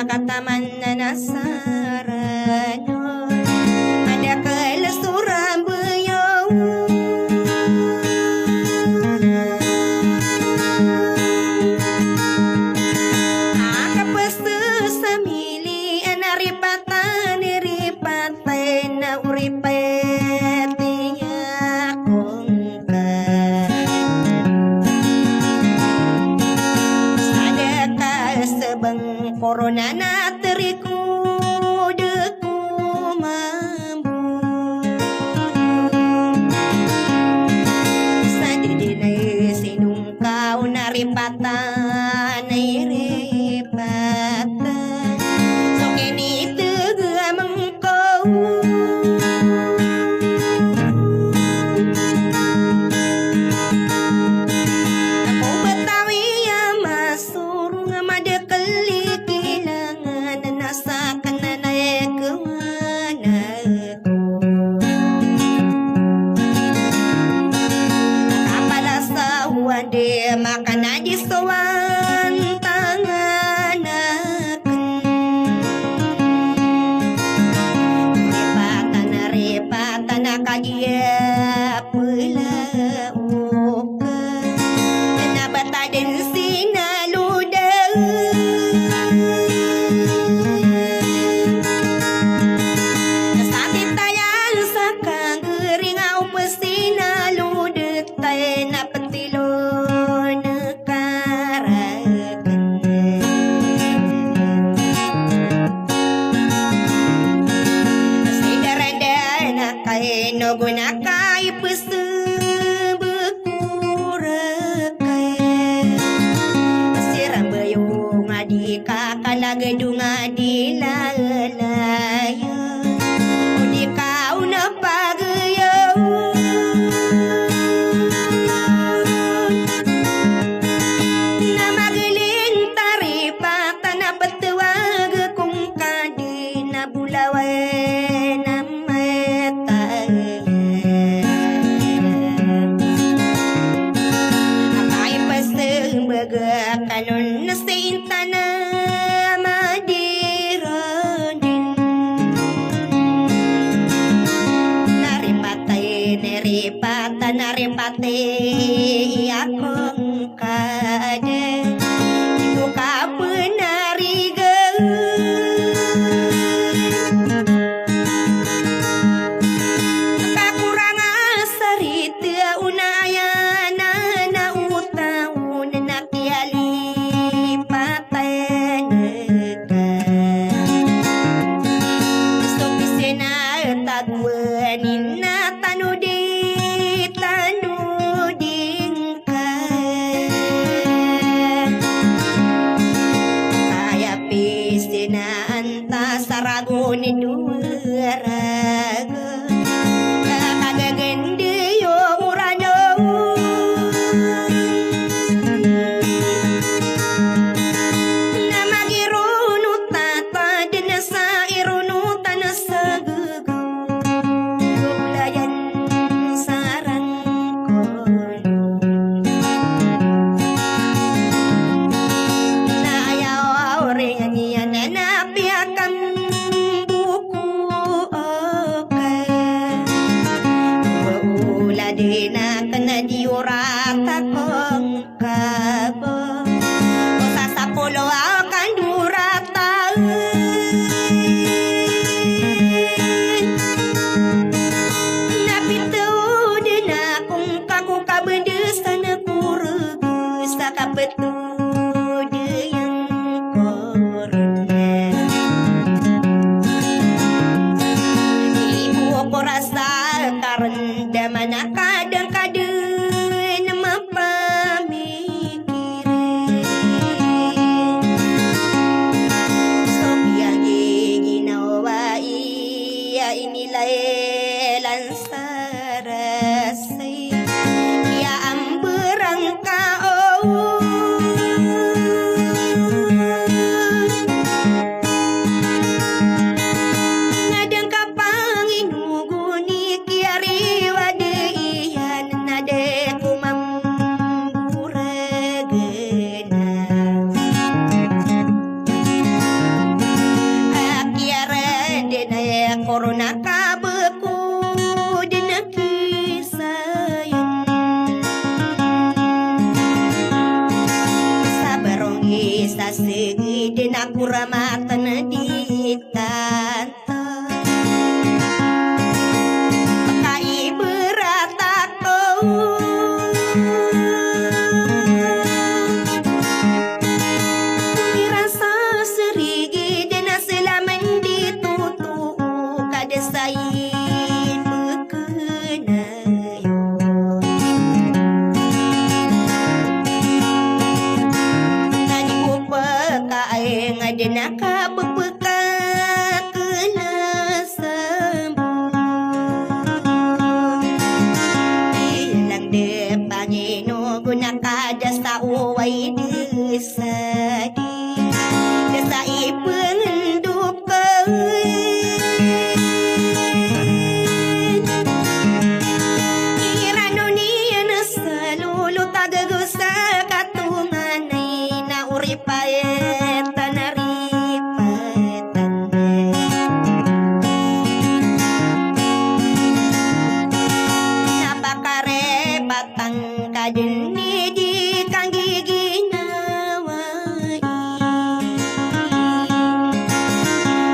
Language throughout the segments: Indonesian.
kataman na nasarano ada ke Surabaya akapesu samili anaripatan ripatan na uripet ya kongka sadaka sebeng corona na teriku deku mambu sadidine sinung kau naripatan ripatan sokeni tega mengkau aku betawi ya masur ngamade keli kilangan nasakan naik kemana kapala sawade makan aji sowan tangan repatan kagia pula uka kenapa taden sinaluda sakit tayang sakang gering au pesinaluda tayna petilo no guna kai pesu bekurakai siram bayung adi kakala gedung adi lalaya udi kau na pagayo nama geling taripatan na betuag kung kadi na bulawan kanun na sintana madirodin naripatay akong kada ibu ka penarigan kakurangan sarita unayan na utaw na nakiali tagwanin na tanudi kuramatan di tanta pakai berataku dirasa serigi dan selaman ditutu kada sain bekenayo nani ku pakai ngadena ka bepeka kena sambung ilang de pangino guna kada sa uway desadi desa ipendup irano niya na sa lulo tagagusa katunganay na uripayeta na ripatan napakarebatang kadini di kang giginawai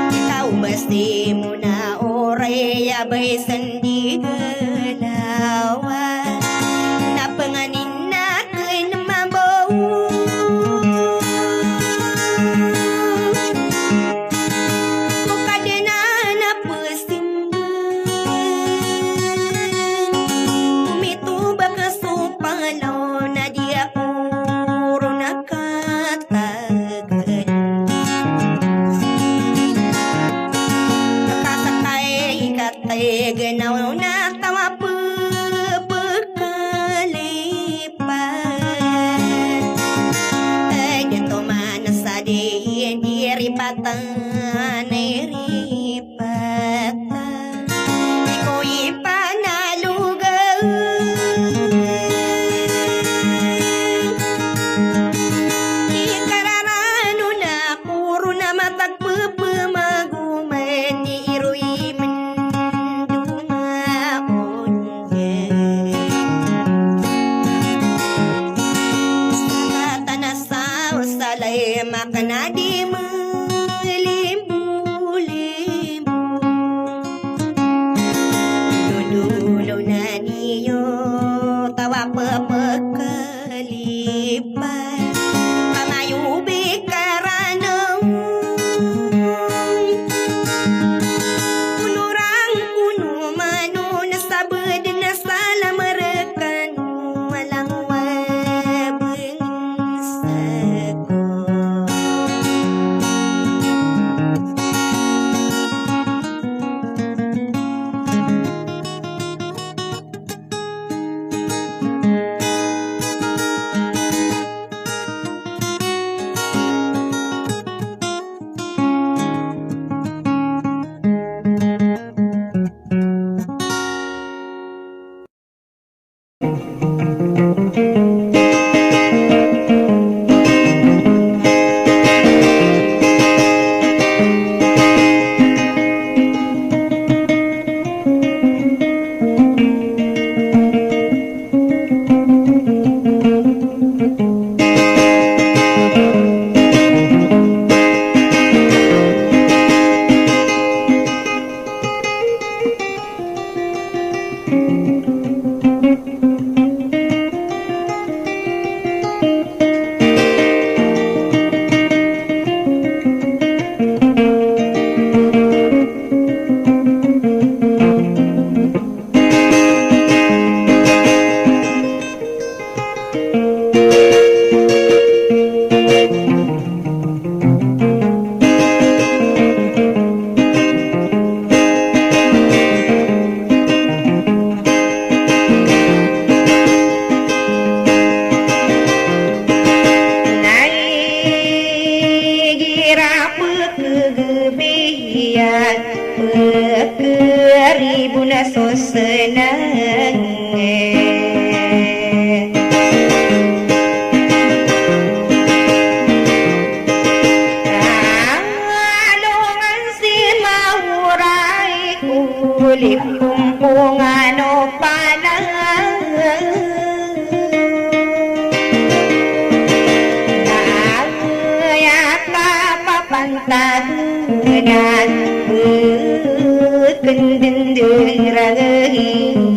ikaw basti mo na oray abay sandi galawa napanganin na kay namabaw kukadena na pasimban umituba ka supalaw na di ako nakatagan nakasakay ikatay ganaw na tawa pagkalipan ay dito man sa diin di ripatan ay ripatan iko'y panalugan ikararano na puro na matagpapamaguman ni iro'y mandumaon sa tanasaw salay makanadi malimbo-limbo dudulo na niyo tawa papagkalipan pamayubi karanong punurang puno mano nasabad na sala marakan walang wabeng sako ribu na so senang alongan si mauray kulit kumpungan o palang pantagenan kendenderageun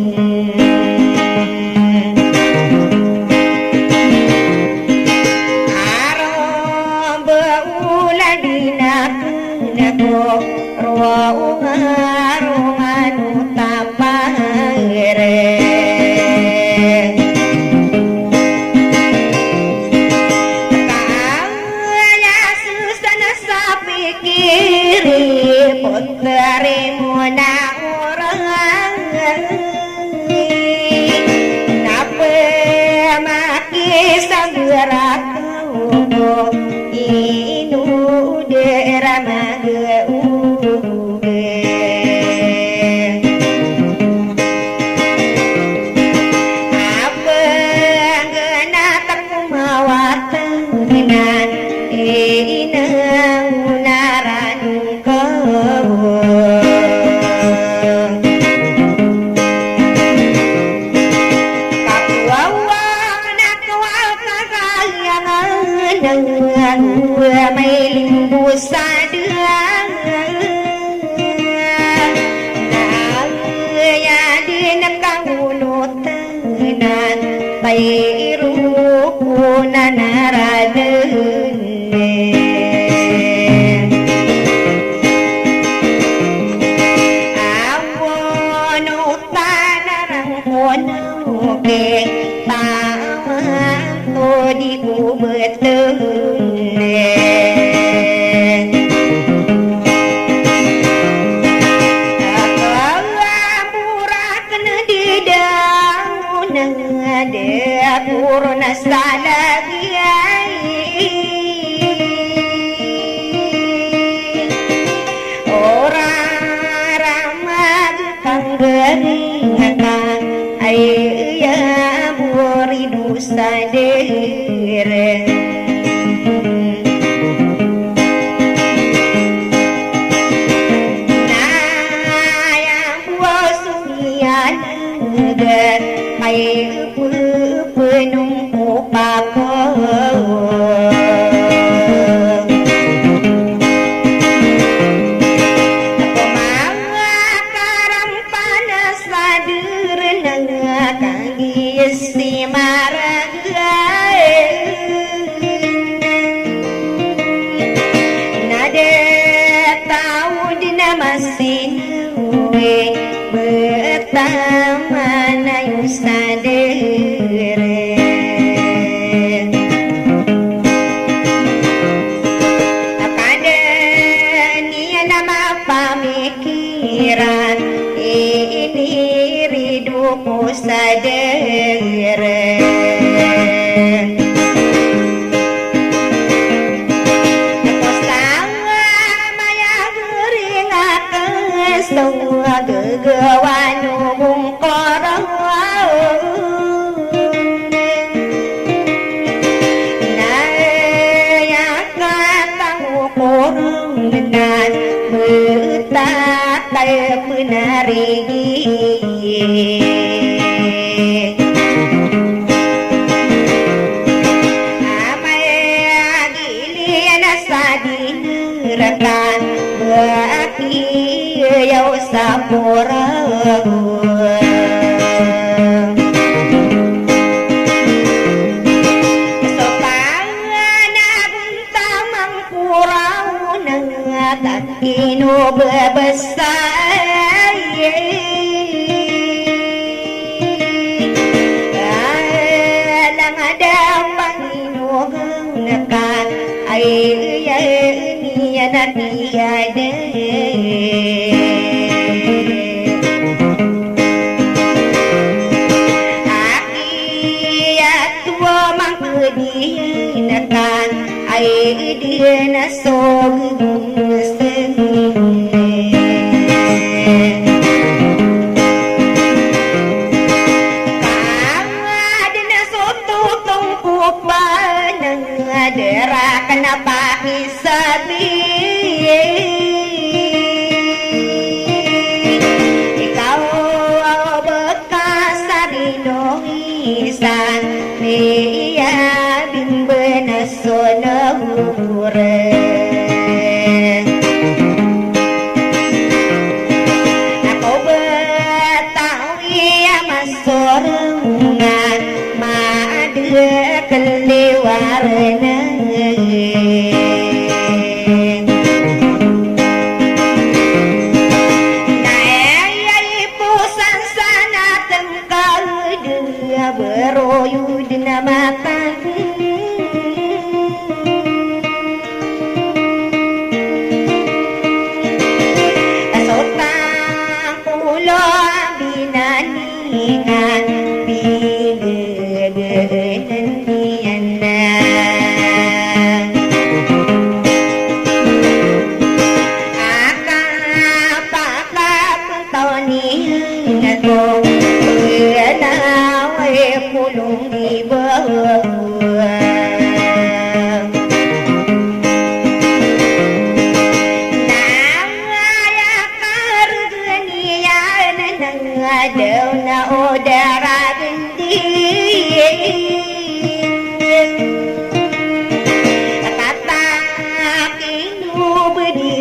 Iya bimbena sonahur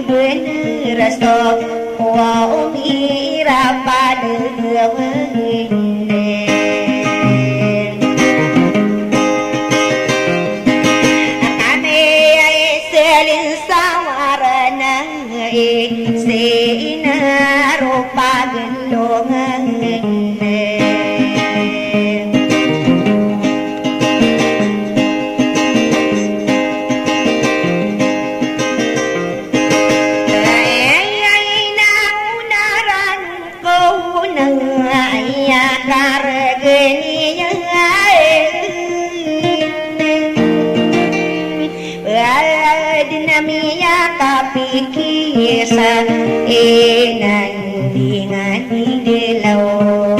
berasa wa mira pada wene akane selin sawarana sina rupa gelongan kisah enan dengan dilau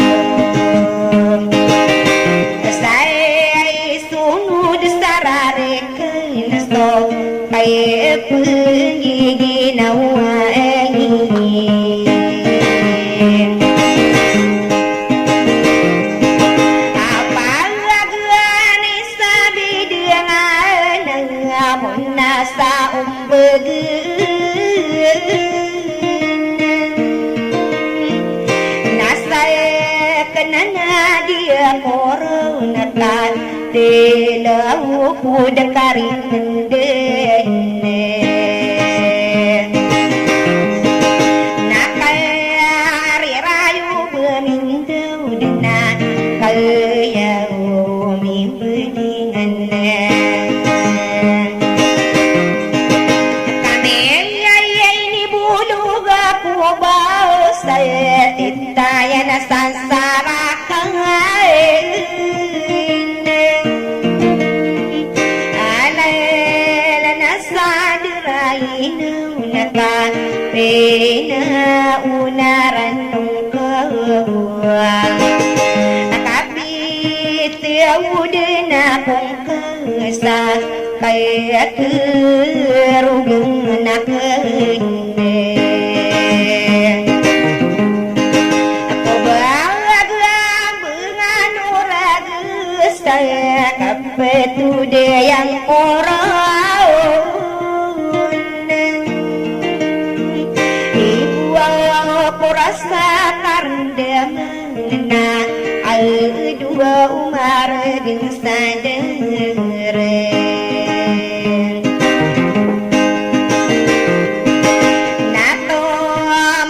saya sunu desarare kenasto kai pergi di nawai apa lagi sabi dengan nasa umbege nana dia corona kan delau kudakari mendene nakari rayu bermindau dengan kaya mimpi dengan saya titaya na sansara kain alala na sadirain unaka pena unaran nung kawan akapit tiawudin akong kasa kaya kerugong na kain saya kapetu dia yang orang ibu aku rasa karena mana al dua umar sadar nato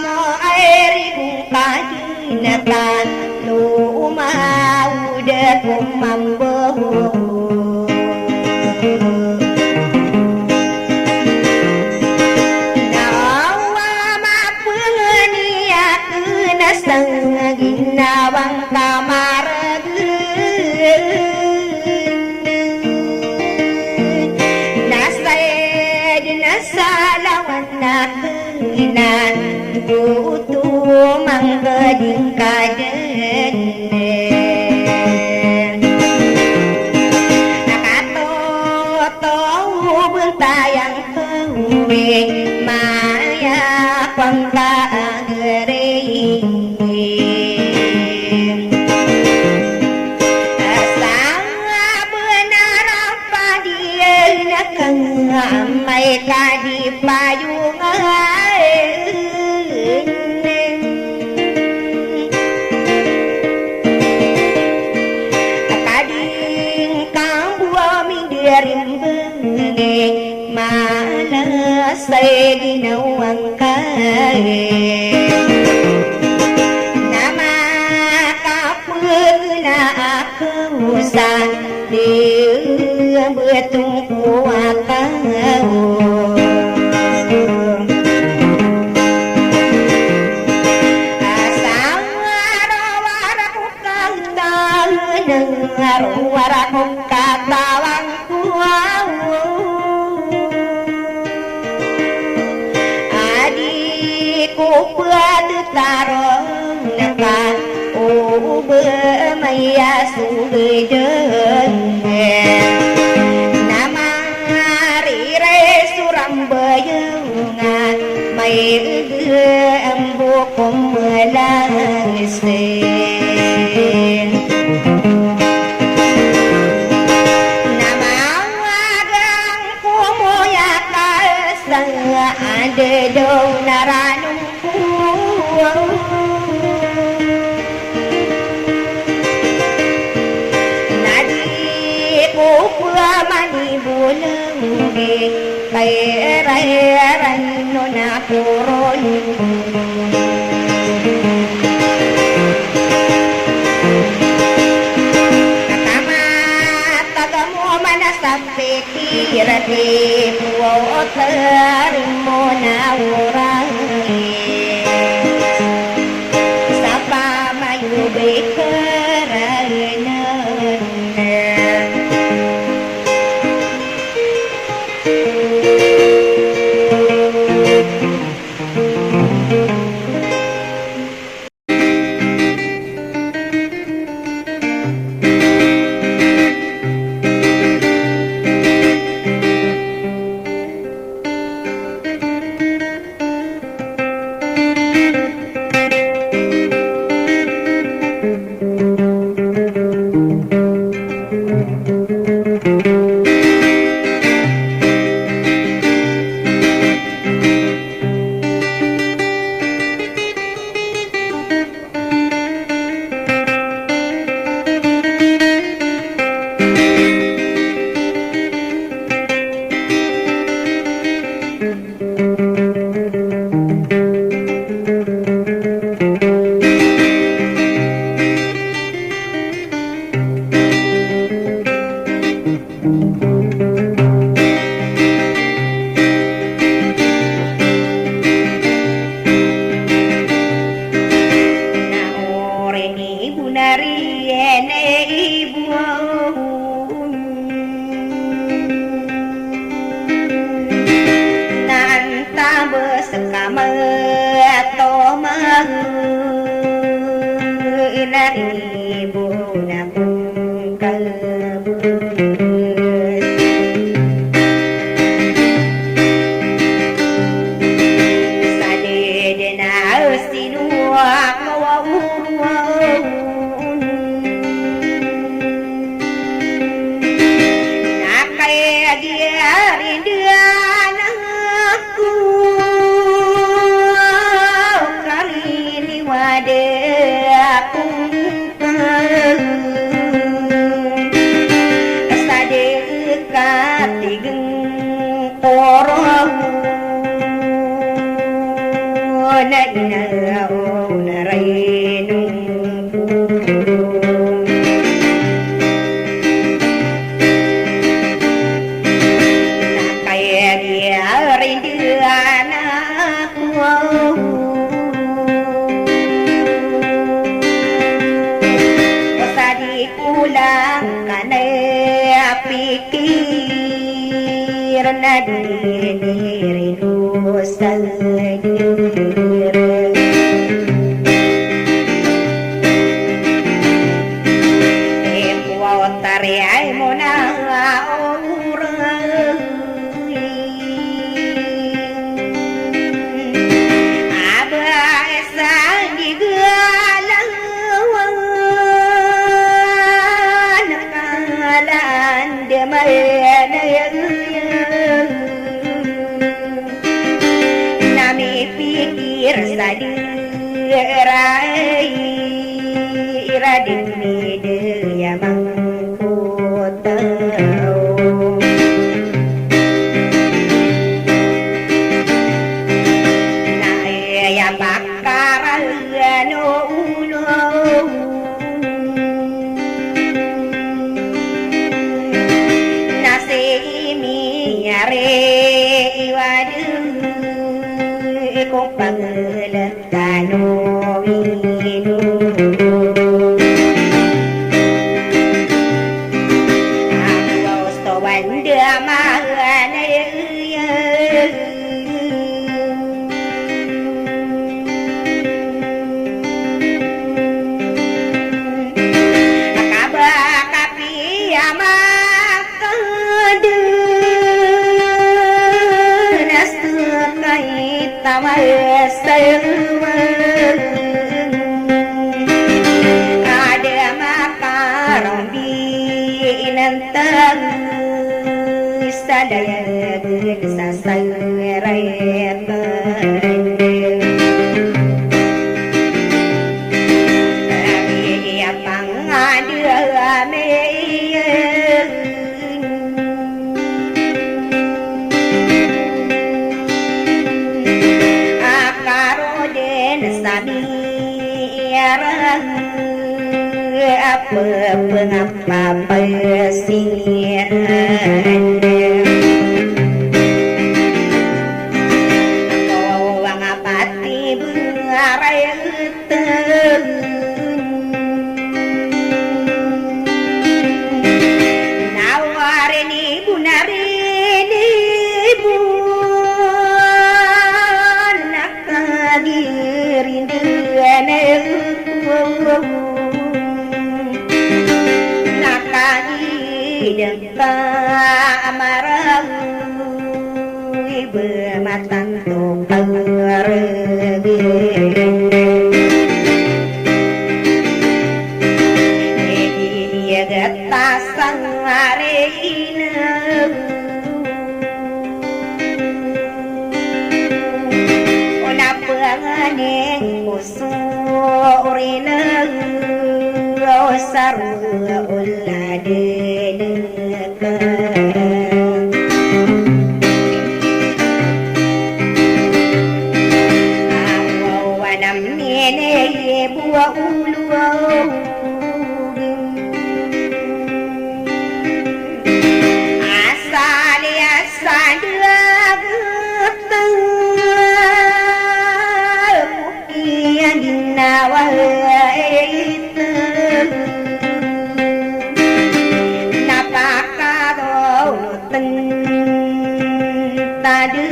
mo air kadinakan lu mau udah kumambo ginawang kamar nasay nasalawan na kinan buto manggading kaden nakatoto buntayang kauwi maya pangkaagering may kadipayungan kading kambuaming dirimbenge malasay ginawang kaya nama kapag na ako sa betung kuatau asal waraku kandang dengar waraku katawang kuau adikku pada tarong nekan bermaya sugejen bayungan may embo kumalasin namawagang kumuya ada dong naranungku nadiku mani bulang kairan nona turun sampai kira di putar monawurang sapa mayu bekeranan sadaya sa Pengapa pesir Wangapati bengarai nawarini bunarini bun nakadirin Dengka amarang ibu matan tu pergi dia getasang hari ini ona penganing usurina saru uladene buah ulu asal dua geteng mukian dinawa itu napaka dolutan tadu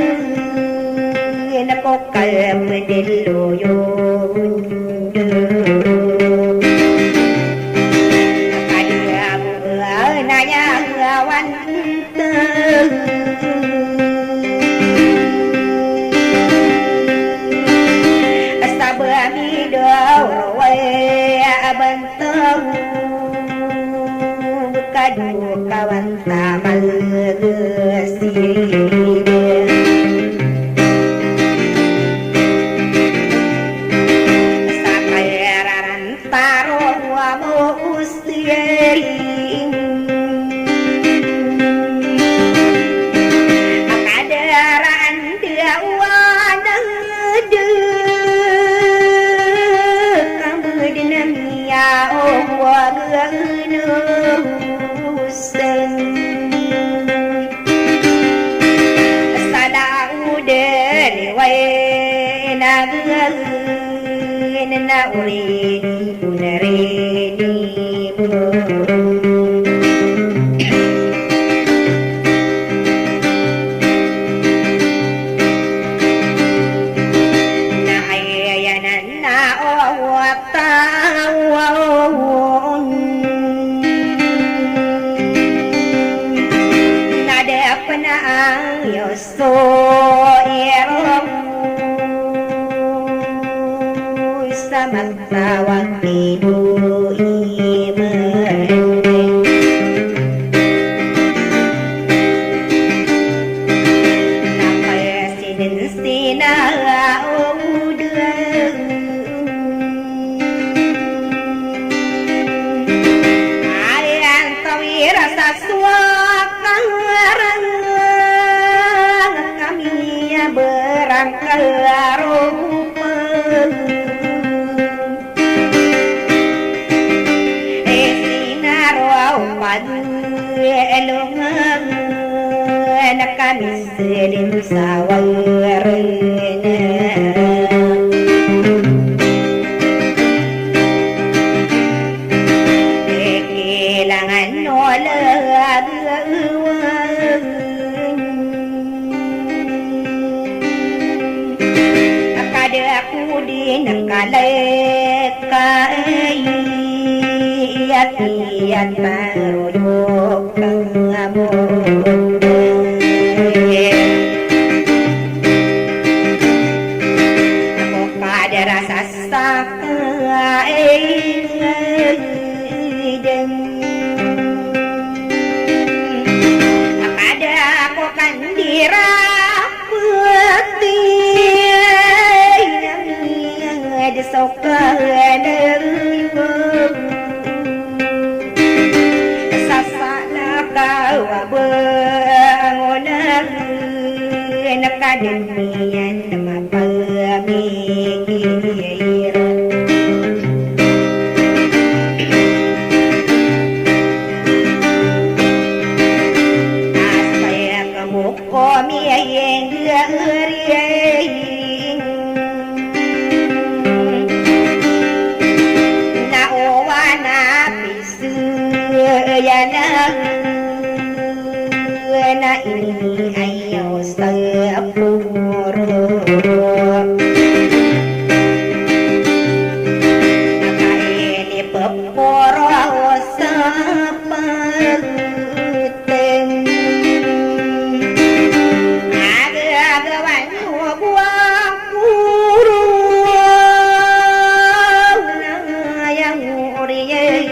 napokal medeloyo Kadu kawan tamal gesir Sakairan taruh wamu usirin Akadaran dia wadah Kamu dinamia waganu na uri unarini na ayayanan na owatawan nada na ang yoso magtawag nido iman na presidency na uudang ayan tawira sa suwakang kami berangkal rupa elungan anak kami sedih sawarna kehilangan nolak kada aku dinakalekai tiat maruduk kamu aku kada rasa sakai kada aku kan dirapun yan mapamigir asaya kamuko miyayeng lariyayin naowa na pisu yana na ini ayaw sa puro nakaili papuro sa pagteng agagawan mo buwang puro nangayang uriyan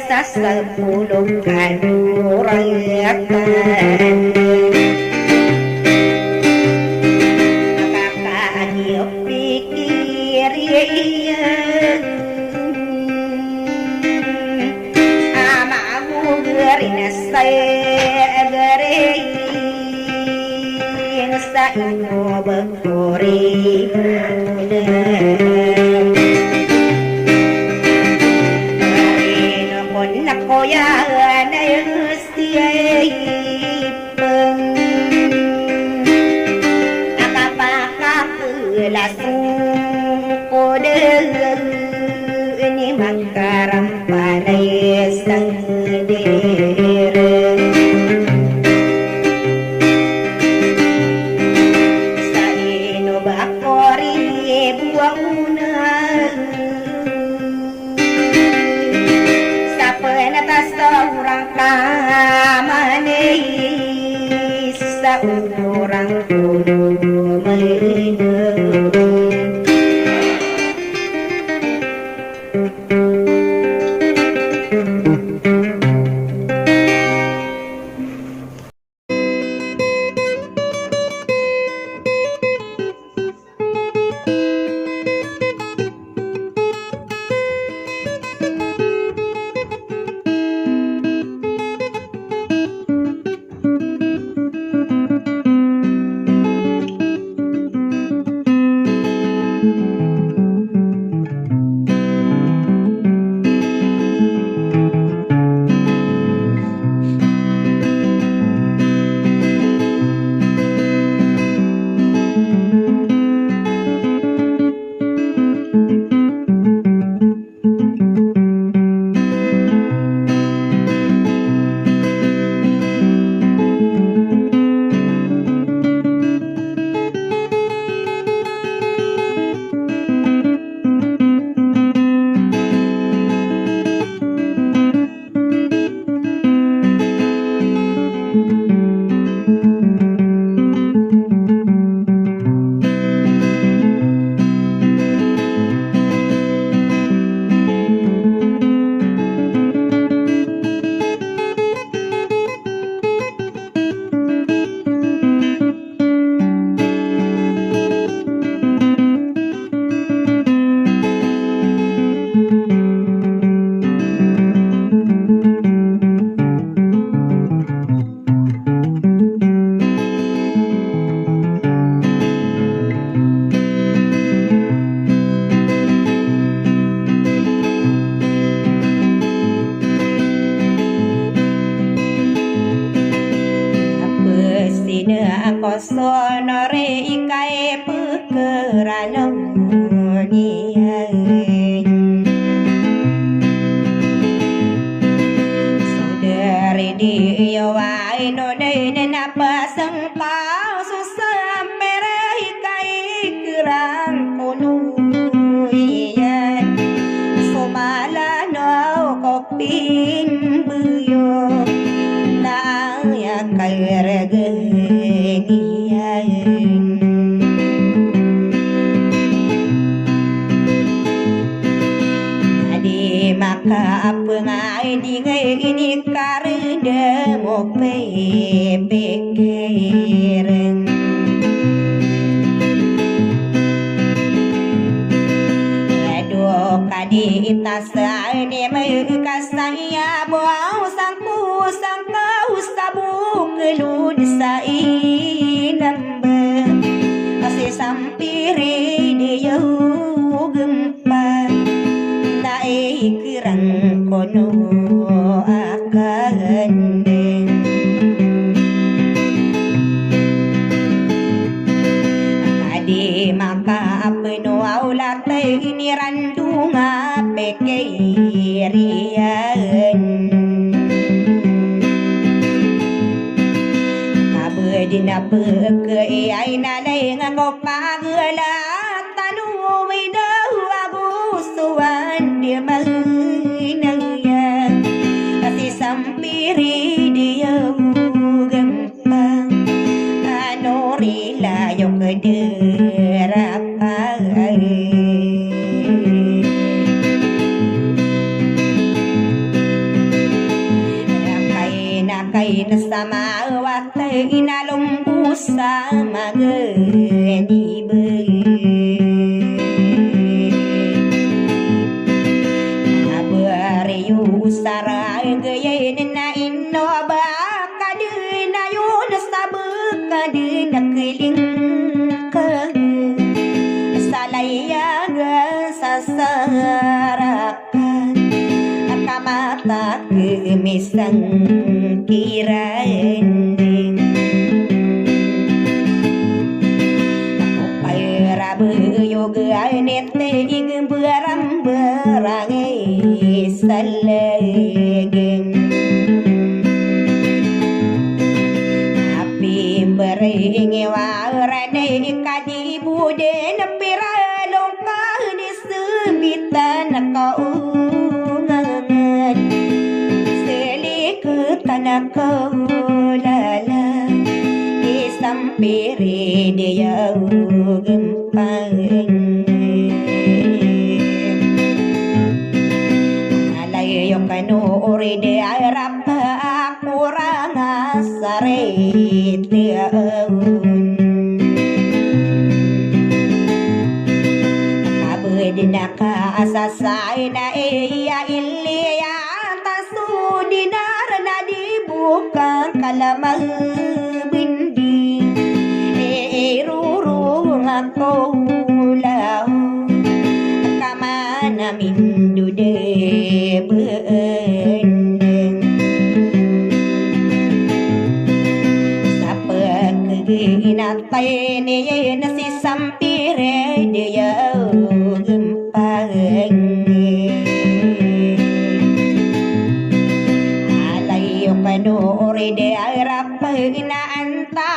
sa sepuluh kanurakan kakaknya pikir amamu gerina saya gering sa ino bekuri koya na yustipeng akapakalasung kode ni makaram panay sang direng sa ino bakori buang seorang kamanis seorang kudu menang sonore ikae pekerano saudari dia wae no ne napa sengkau susah mere ikae kerang kono iya somala no kopin buyo na ya kairege maka pengai di ini karena mau pikiran aduh kadi kita sane saya buau sangku sangkau sabuk kelud sainambe kasih sampiri dia gempa naik kerang kono akan adi maka penuh aulat ini randunga pekerian kabedina peke ai nalai ngagopa gela tanu widau abu suwan dia mainaya kasih sampiri dia gempa anorila yo kederapa kain sama waktu inalum sama geni beriu sarai gayen na inno bakadena yun sabukadena keling ke salaya sasarakan akamata kemisang kiranding aku paira beyoga nete ing beram berangai salegeng api beringe warane kadi bude nepira longkah di sembitan kau tanah kolala isampiri dia gempang alay yo kanu ori de arapa kurang asare dia abedina ka asasai na iya ilya tasudina bukan kalamah bindi ruru ngako lau kamana mindu de bendeng sapa keginatai ne nasi sampire dia gempang de arapa ina anta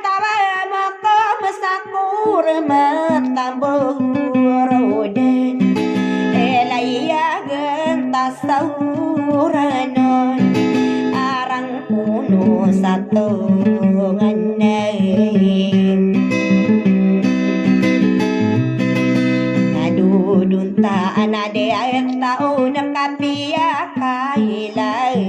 tawa maka masakur matamboroden elaya genta sauranon arang kuno satu nganain ngadudun ta anade tao nakapia kailan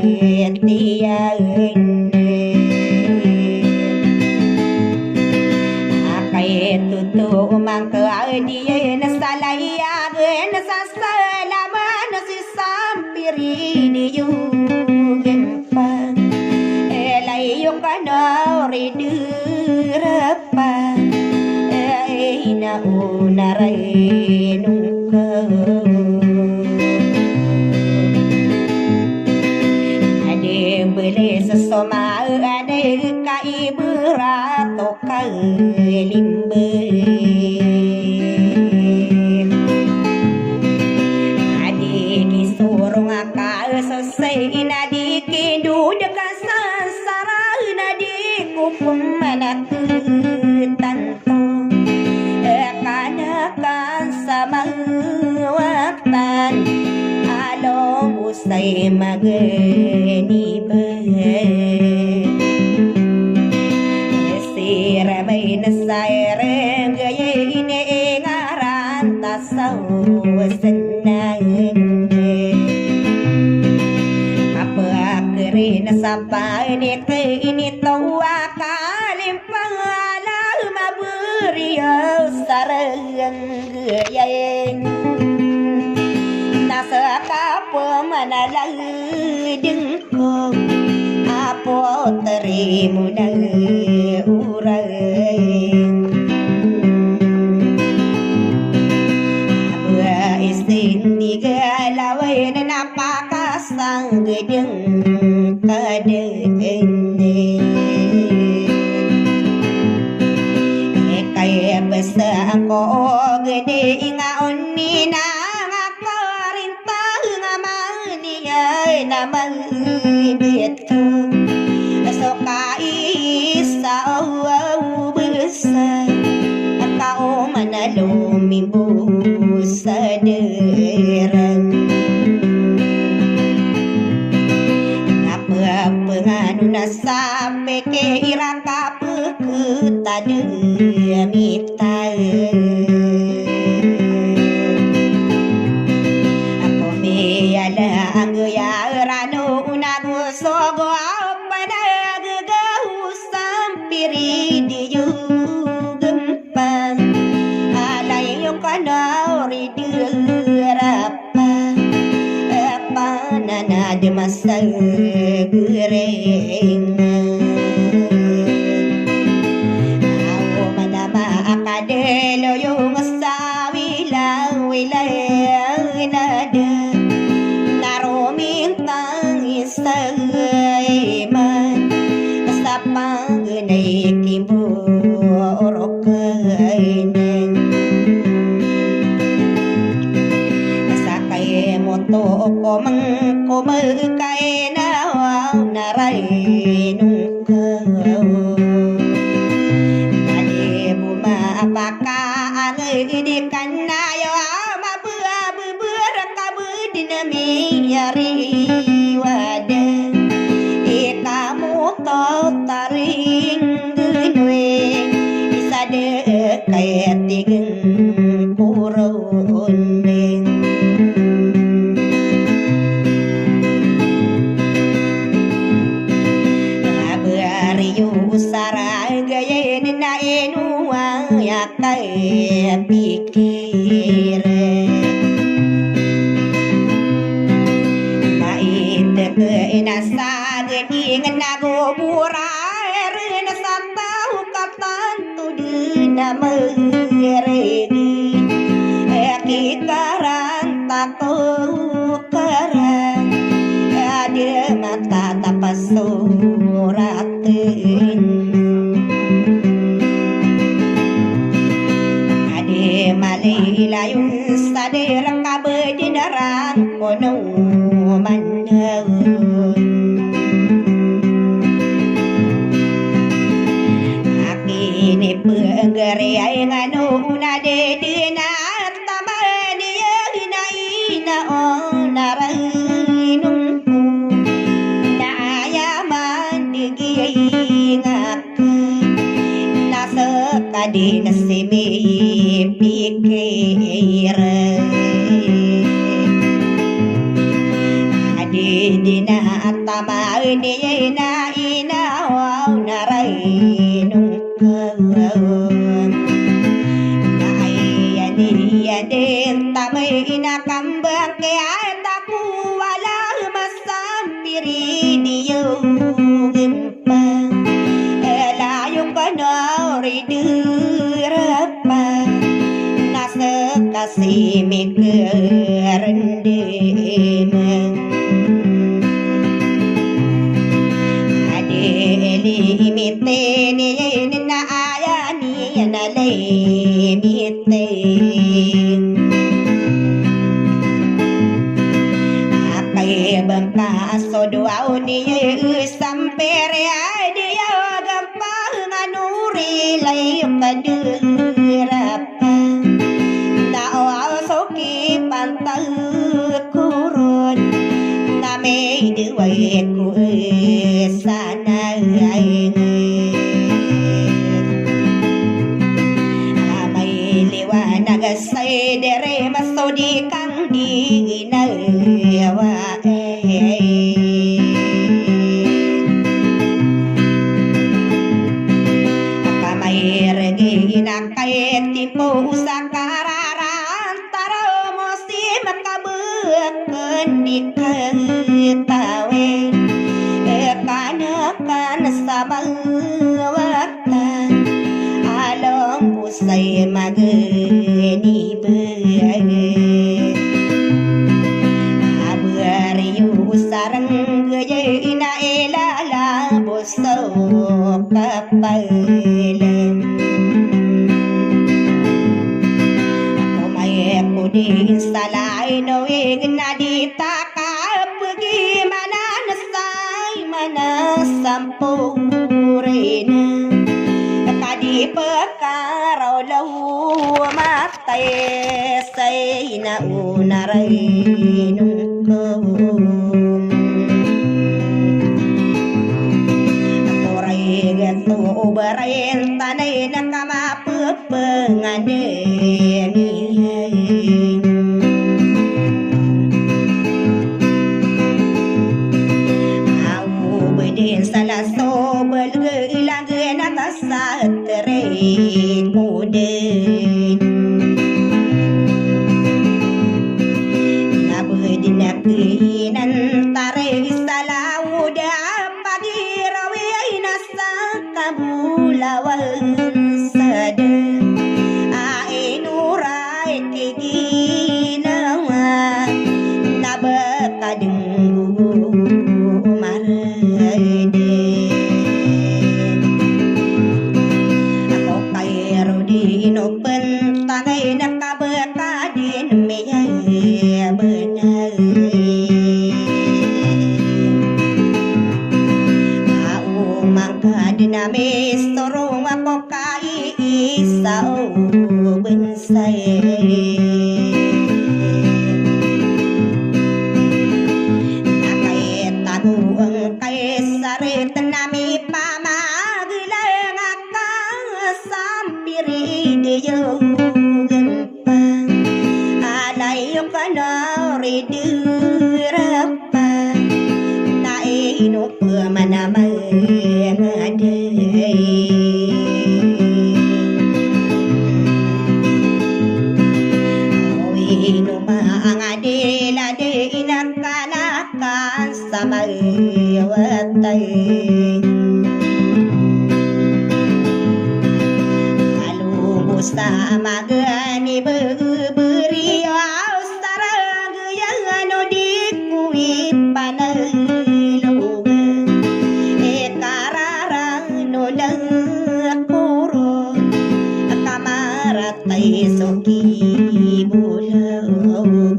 tutu mang ke dia nasalaya gen sasalama nasi sampiri diu gempang elayo kana ridurapa ina unarai nungka ade bele sesoma ade kai berato kalimbe ade kisurung akal selesai nadi kindu dekat sasara nadi kupum manak tanto kanakan sama waktan along usai mageni be siramay na sayre gaya ine ngaran tasaw senang apakri na sapay ni kay initawa kalimpang alam maburiyaw sarang gayain kapwa manalagding ko apo terimo na uray abwa isindigalaway na napakasang gedeng kadenge kaya basta ako gede ingaon ni na naman dito so kaisa besa kau manalumimbo sa derang ngapa-nganu na sampai ke iraka peketade mita ako meyala anggoya sogo panagagaw sampiri diyo gempa alay yung kanawri dirapa pananad masang gereng ako manama akadelo yung sawilaw-wilaw nada narumintang isayman sa pagganay kiburokainan sakay mo to ko mang kumakay na naray nung kaw nadi bumapaka ang idikan na yo mabubur kabudin miyari taring gunwe isa de kaya tigeng puroneng abariyo usara gayen na enuwa yakay pikir maite ke inasa geding nagobura meregi kikarang tato karang ada mata tapas suratin ade malilayun sadar kabedidarang kono mandau ini penggeri nganu nade dina taman dia ina onaranung na ayaman digingak na sekadi nasimi pikir adi dina taman dia ina onaranung den tamay inakambang kaya taku wala masampiri diyo gempa elayong kanori dirapa nasa kasih mikerendemang ade limite ni na ayani na limite bangkaso doa ni sampere dia gampang nganuri lay paderapa tao soki pantau kurun name duwe ku sana amai liwan nagasay dere masodi kang ginawa kaya tipu usakararan taro mosi makabuk tawe kanakan sabawatan alam pusay magani abariyu sarang gaya ina elala boso kapalan di salay no ignadita ka pergi mana nasay mana sampurina kadi perkara lau matay say na unaray nungkum turay gato ubarayin tanay na kamapupengademi salah sobel gelang atas satret muden nabudina kinan tarik salah udah pagi rawi nasa kabulawan sada ainurai tiginawa nabakadenggu pentangay nakabakadin may benar maumang kadinamis turong ako kaiisaw bensay nakaytaguang kaisarit nami pamaglang akasampiri yung gempang alay yung kanari dirapa naino pamanamay ngaday ino maangadila di inakanakan sa mayawatay sa magani beri sarang yang ano di kuwi panalog kararang no lang kuro kamaratay soki bulog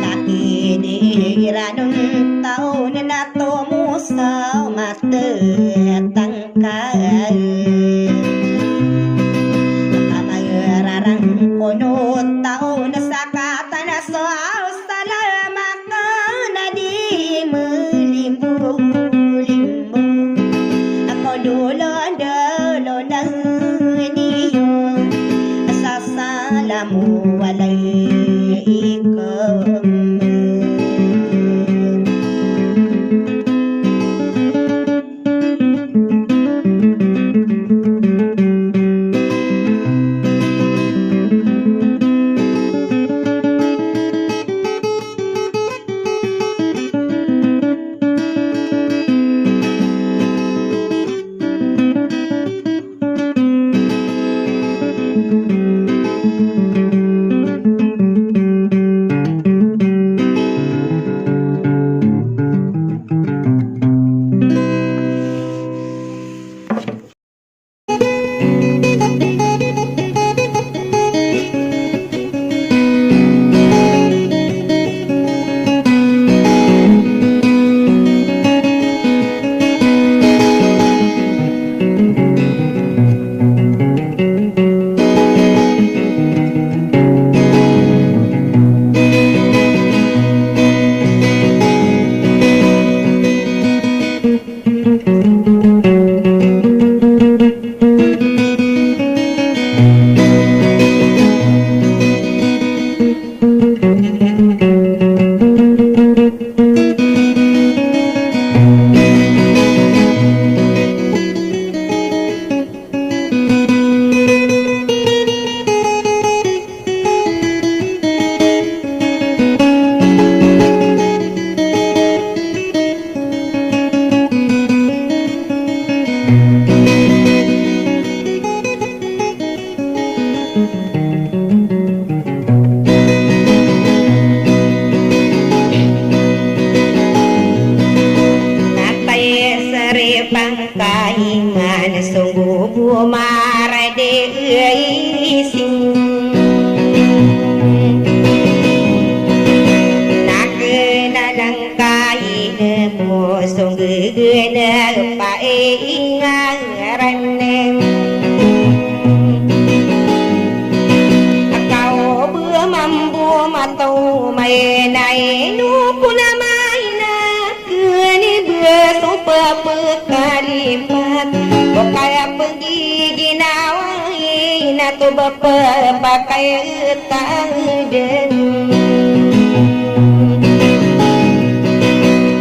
kakidiranon taon na tumusaw matetang kamararang kono tao na sakatan na so salamat na di melimbo ako dulo ng niyo sasalamu walay ikaw mampu matau mainai nuku namaina kini bersumpah pekalimat pokaya pergi nawai natu bapa pakai tangden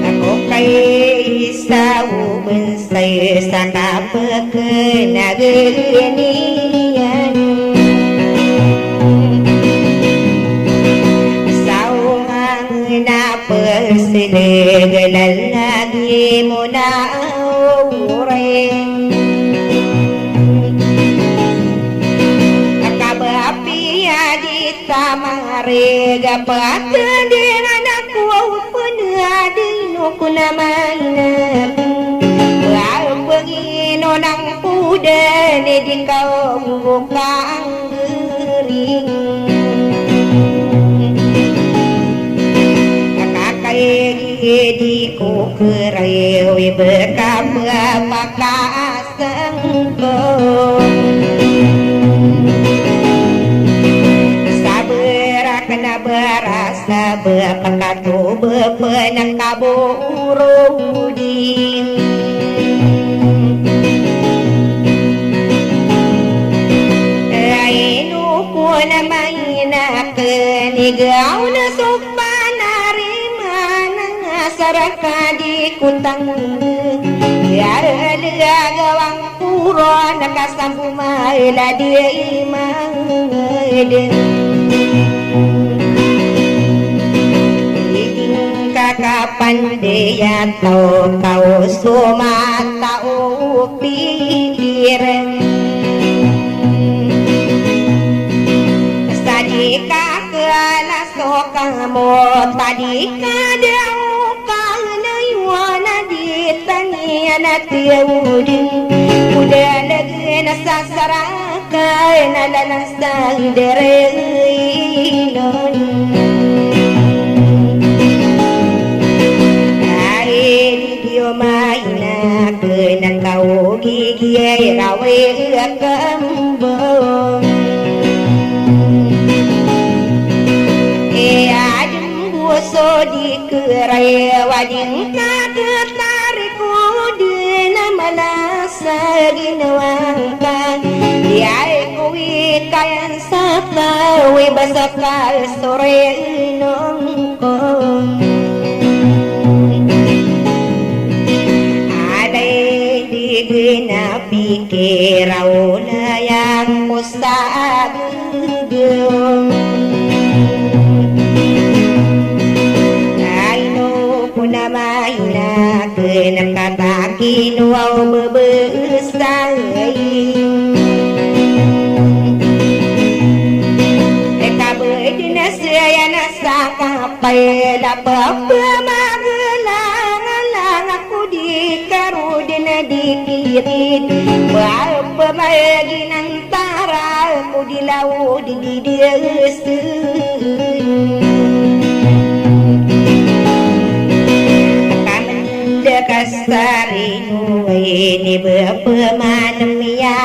aku kai sawu bensai saka pekenagenian persilegalan lagi muna uring akabapi adi tamare gapat dengan aku penadinu kunamana pengino nang puda di kau bukan gering di ku kerewi berkabah maka sengkong sabar kena berasa berpakatu berpenang kaburuding ainu ku namaina kenigau nasupa saraka di kuntang biar lega gawang puro nakasampu maila dia imang iking kakapan dia tau kau suma tau pikir sadika kala sokamu tadika dia tiawudin udah lagi nasasarakan nalanasang dereilon air dia maina kena kau gigi rawe kembang adem buso di kerai wading katariku malasa ginawangkan diay kuwi kayan sa tawi basakal sore nongkong alay di ginapikiraw na yang kusabigong mainah kena kata kinuau bebesai eka berdina saya nasa kapai dapat pemagelang alang aku dikarudina dikirit berapa bagi nantara aku di laut di desa kasari ini berpemanam ya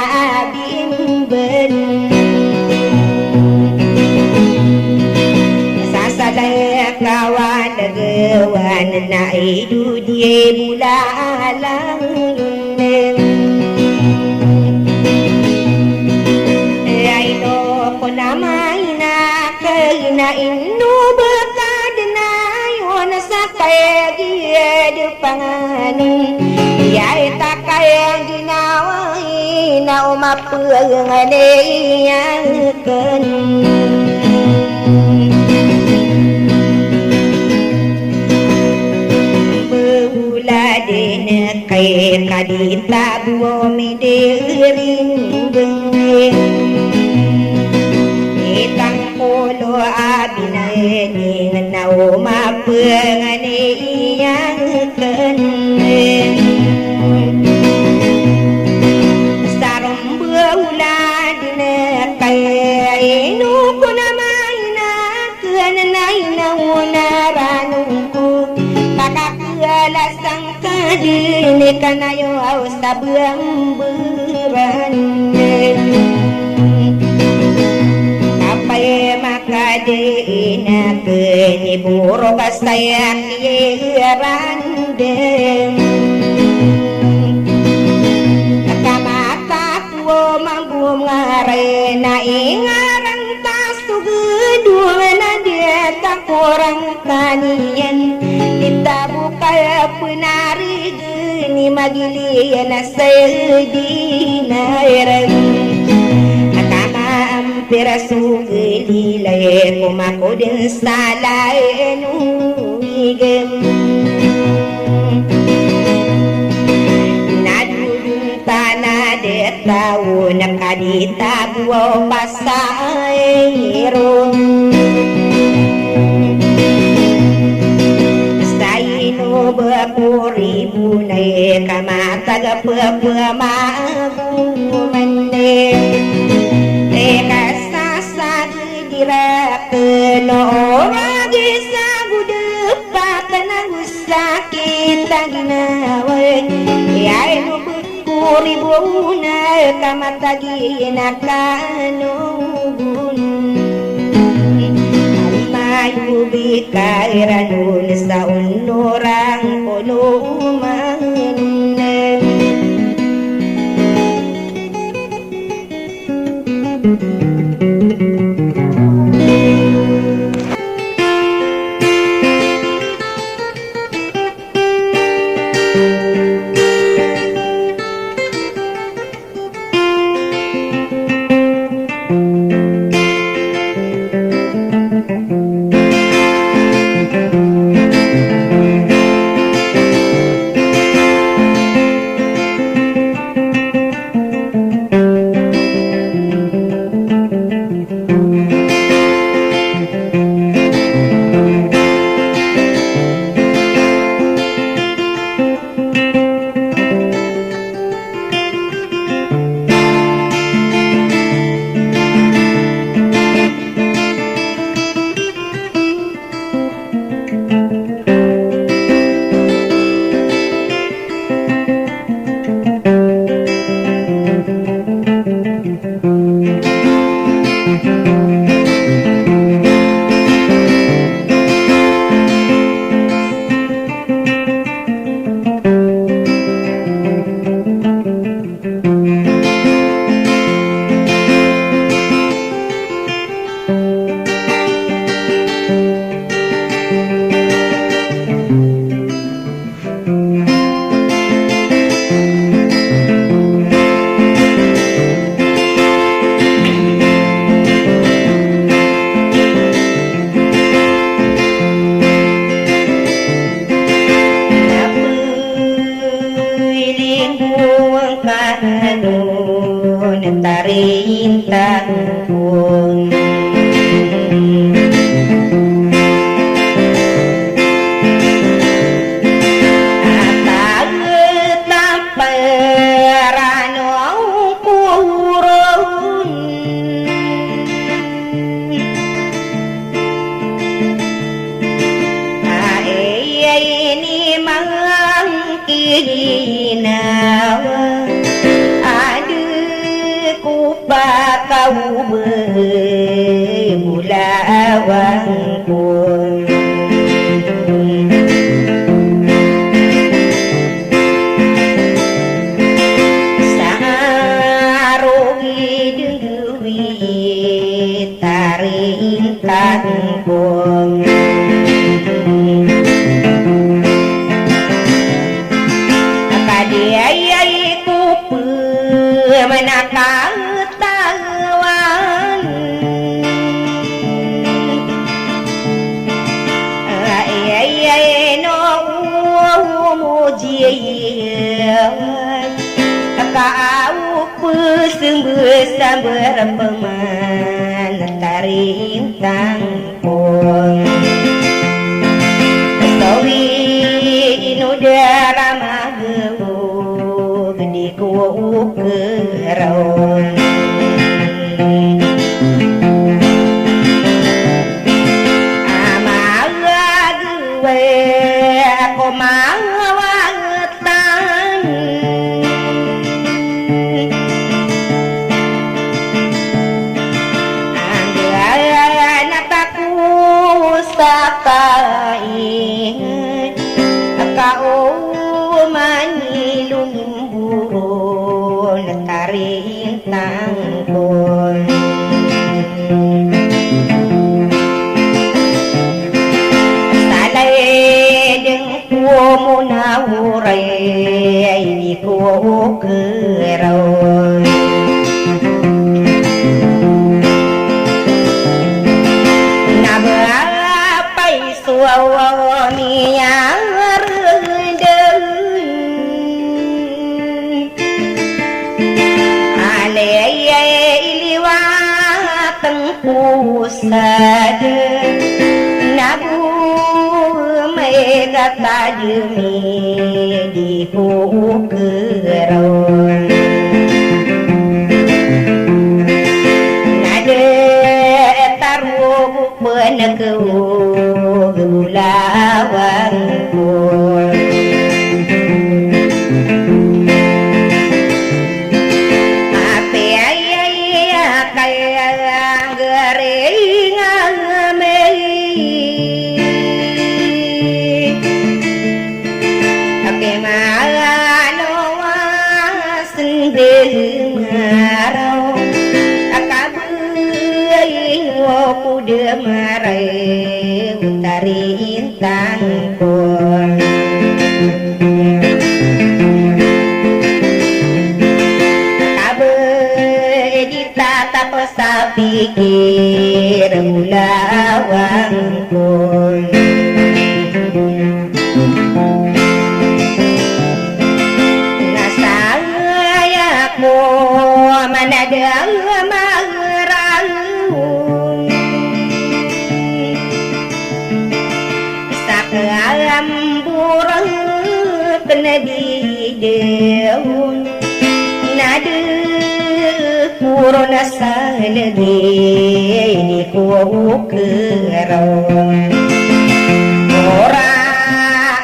bimben sasadaya kawan degawan naidu dia bulalang aino konamaina kaina inu berkadna yona sakaya dia depan yai takayang dinawai na umapengane yang ken beuladena kay kadita buomi dering itang polo abinay na umapengane yang ken sarong beuladena kay nuku namaina kenanay na unaranungku kakakyalasang kadini kanayo sa buang beran kapay maka dina keni buruk sayak yerandeng kamata kuo mambu ngarena ingaran tasugeduna dia tak kurang tanian kita buka penari geni magilian sedina ireng Pirasugili laye kumakudin salay nuigem Nadudun tanah detaw nakadita buwaw pasayro Sayino bapuri bunay kamataga pagmamagumane no magi sagude patana sakit ginawa ay no kuri buna kamatagi nakanugun mayu bikairanun sa unurang punuman berpeman tarintang pun sawi inudara magu gede ku kerau kerau nabai suaminya rendeng aleye iliwateng pusad nabu mega tajumi di kerau nade taruh penegau gulawang ape ayaya kaya gering amei ape malano sendengarau kuda marai utari intangku kabe ditata pesapikir mulawangku nasayaku manadang alam burang penabi deun nade kurona salege ini ku kerau ora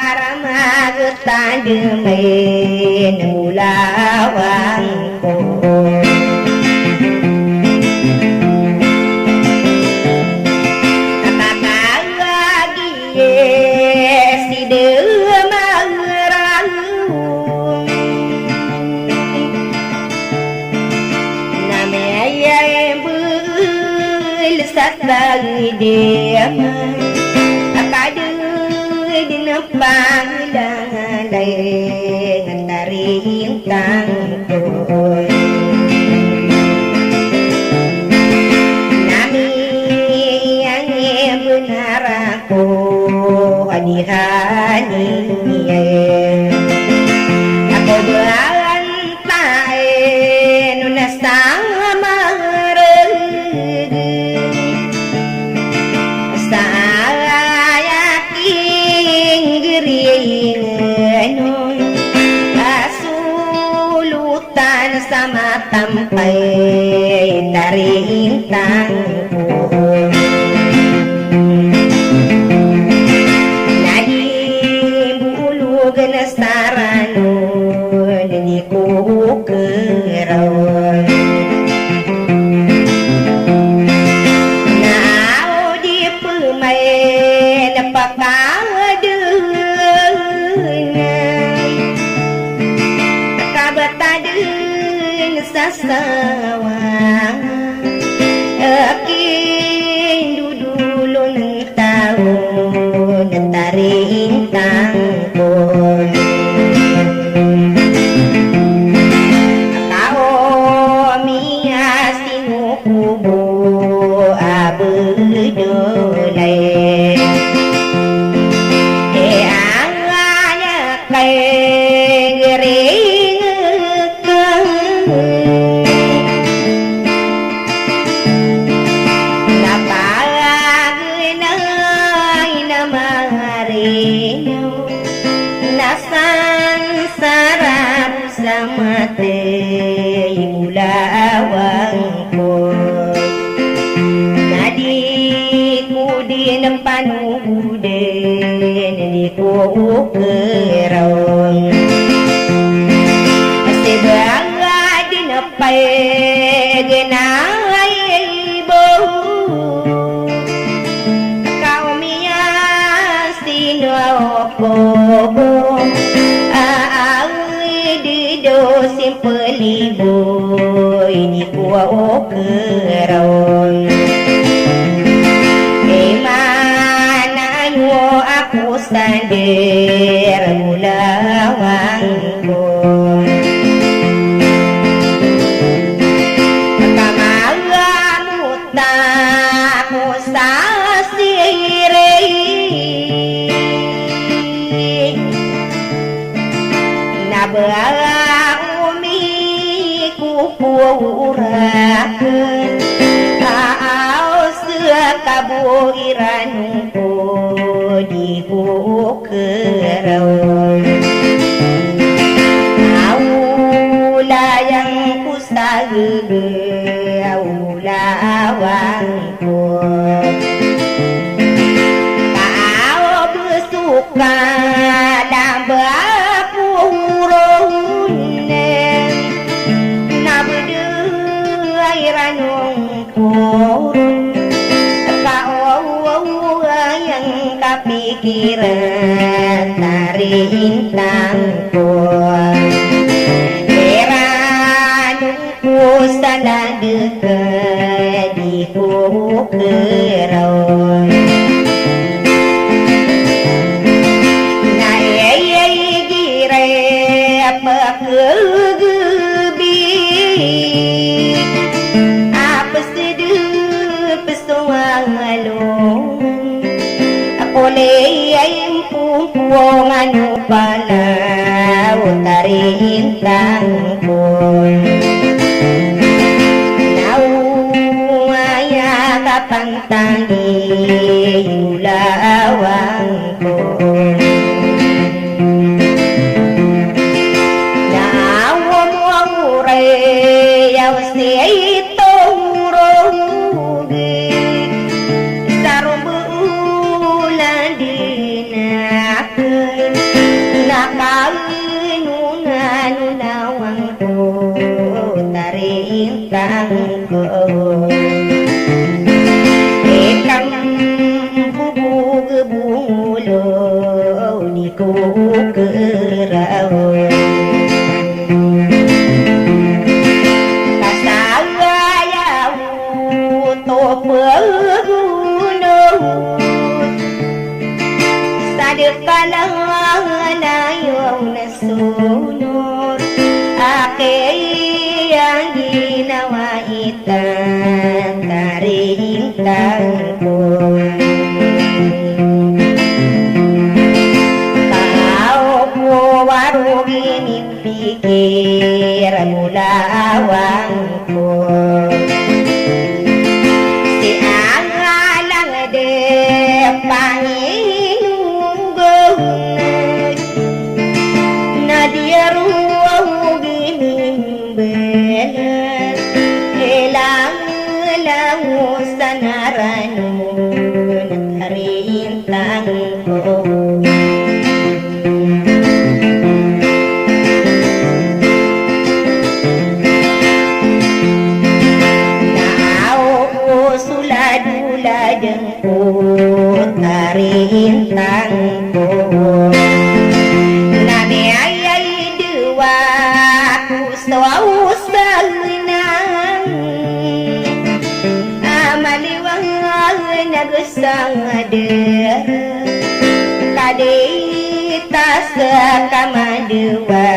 aramag tandemen mulawangku bagi dia akadu dinepang dengan dari intangku nami yang benar aku hani-hani aku berantai nunasang sama tampai dari intangku nadi bulu genestaranu deniku kerau nau di pemain pakau sawang akin dudulu nang tau nentari intangku kau miasinu kubu abudulai anganya kay gering mate mulawangku nadi kudi nempanu bude niku kerau sebangga dinepai genai ibu kau miasino popo simpeli boy ni kuwa kerau mana yo aku sander mulawangku umi ku purakeun kaos kabu iranku dihukeun aulayang ku sageugeun aulawangku kau besuka pikiran tari intangku heranungku salah deket dihukeun na gire pekegebi apa sedih pesuang oleh yang pupuang anu pala utari intangku nau maya kapantangi ulawangku nau muamure yaw siito murogi sarumbu nunawangku tari intangku ekang bubug bumulo niku kerau kasagayau to pegunung sadekalang nayong nasunod yang ginawa itang tarintangku kau puwaru ginipikir mulawangku si angalang de panginunggo na dia ruang elang sanaranu tarintangku nau suladulajengku tarintangku nami ayai dua ku sausang nagusang ader kadita sakamadua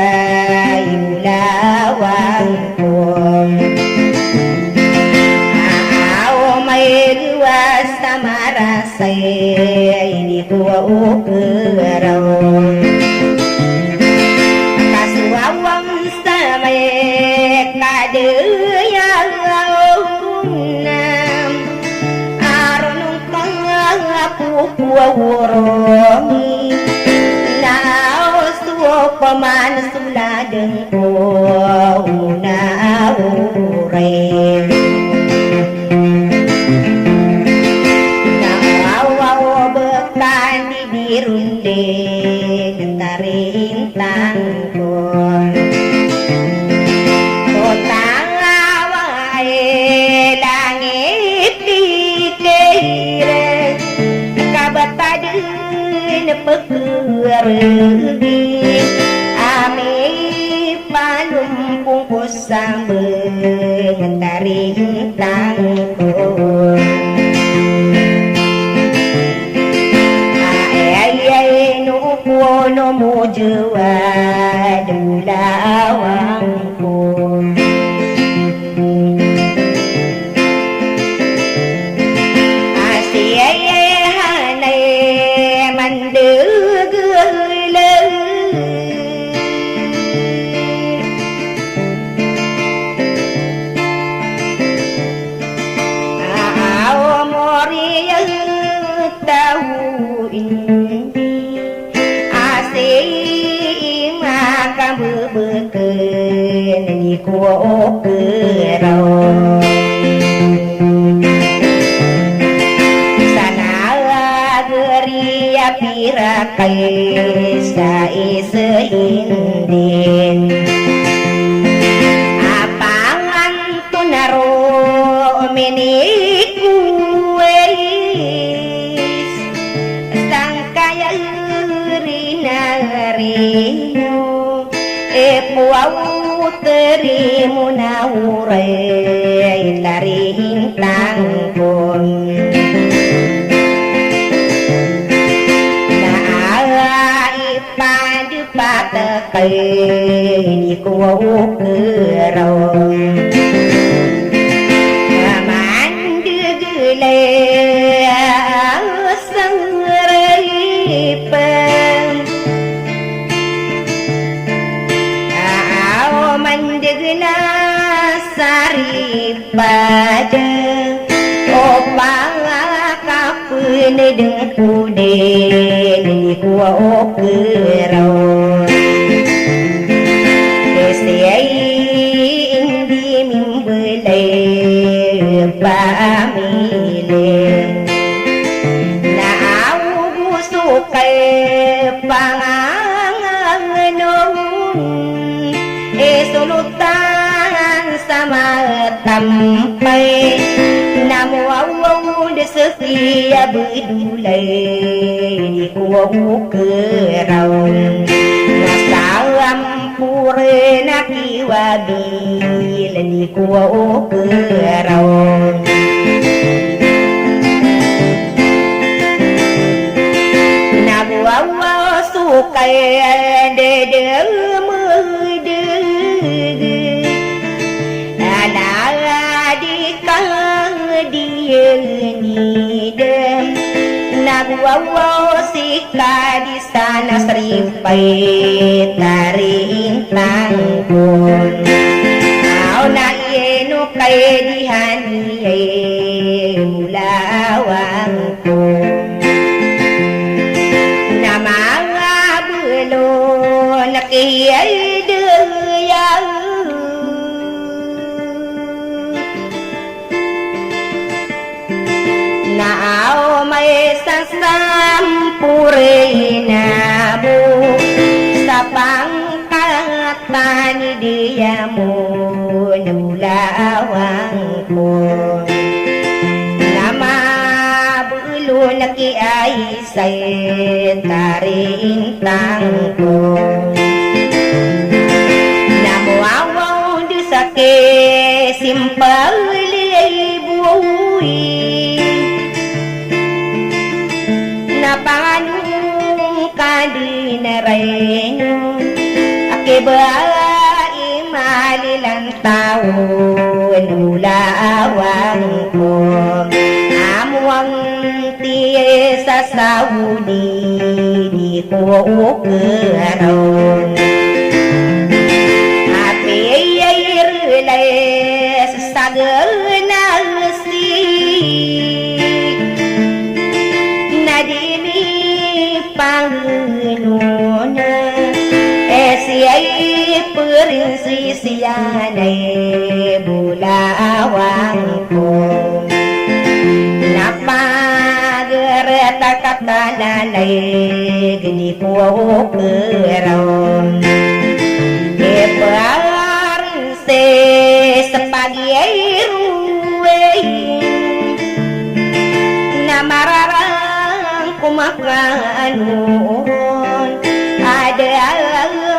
ulawangku au may dua samarasay di kuwa ukerau kasuawang samay kadeyang pupuawuromi naos paman suladengku unaure nawaw bekan di birunde tarintangku totang awai langit dikira batadun pekergi ame panumpung kusambeng tarintangku ayai nukono mujua dulawangku indi asing maka bebekeun ni kuokeurau pirakai saisindin apangan tunaro meniku weis sangkaya rinarino puau terimu naurai lari intangkun ni kuokeurau mandegele sangreipeng ao mandegena saripade opang kapeun deung kude ni kuokeurau indi mimbele pamile na au busuke panganganon sulutan sama tampai namu au desetia bedulai di kuokeurau nasalam purna kiwabil ni kuokeurau nabuawa sukai dedemede ala dikang dieni dem nabuawa sika di sana seripai taring tangkun au na yenu kay dihaniye mulawangku namanga bulo nakiyay deyau nao may sasampurinamu sa pangkatan diyamu nulawang ko nama bulo nakiay say tarintang ko namuawaw dusake simpal buwi napanganung kadinarayno akibai malilang taon ulawang ko amuang tiye sa saudi di kuokeurau api ayirlay sa saganasi pangununa siya'y perinsisiyanay bulawang ko napagerta katalalay gini kuokeurau eparinse sepagiay ruway namararang kumakanuon ada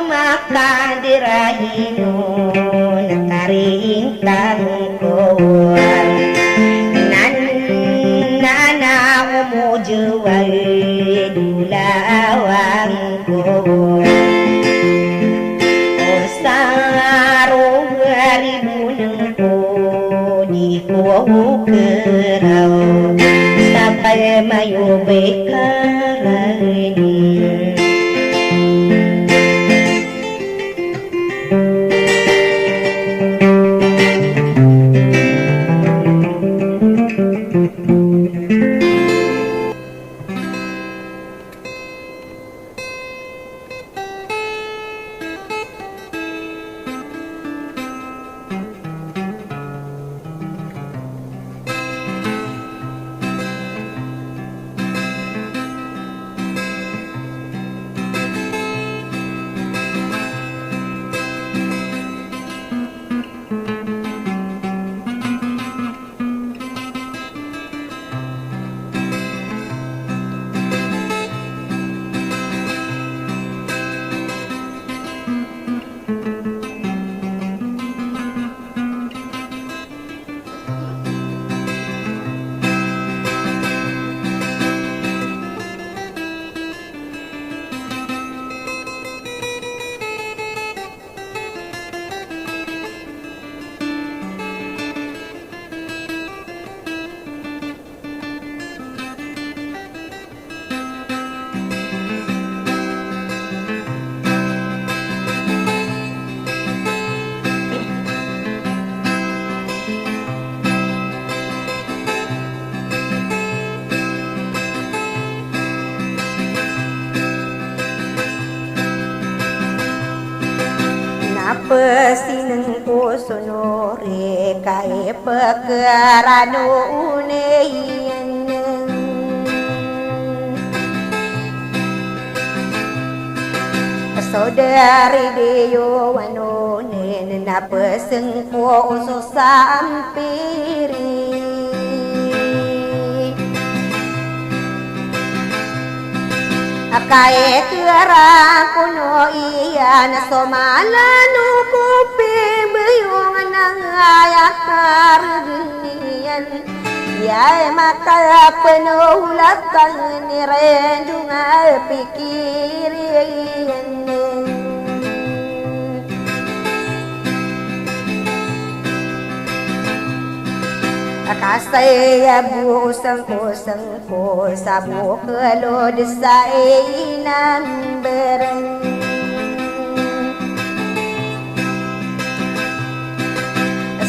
makadirahinon nakaring tangkuan nananaw mo juway dulawang ko o sarong haribunang ko di kuokeurau sampai mayo bekarani Pesineng kusonore kai pekeranune saudari deyo wanone na peseng ko uso sampiri akae kera kuno iya na somala no kupi beyong nang ayakar dunian ya maka penulatan ni rendung pikirin Kasaya busang-busangko sabu kelod sa inang bereng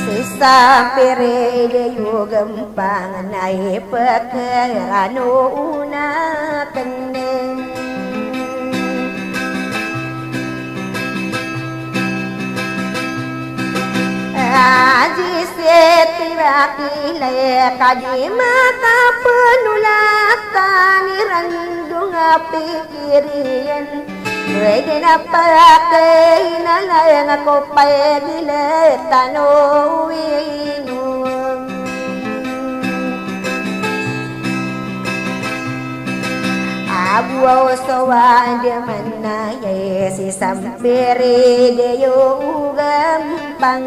Sisa pere deyo gempang nai pekerano una keneng Aji setibaki le kadimata penulatan irandung pikirin Wede na pakai nalayang ako pagile tanowinum Abuaw sawan di manay si sampiri deyo gampang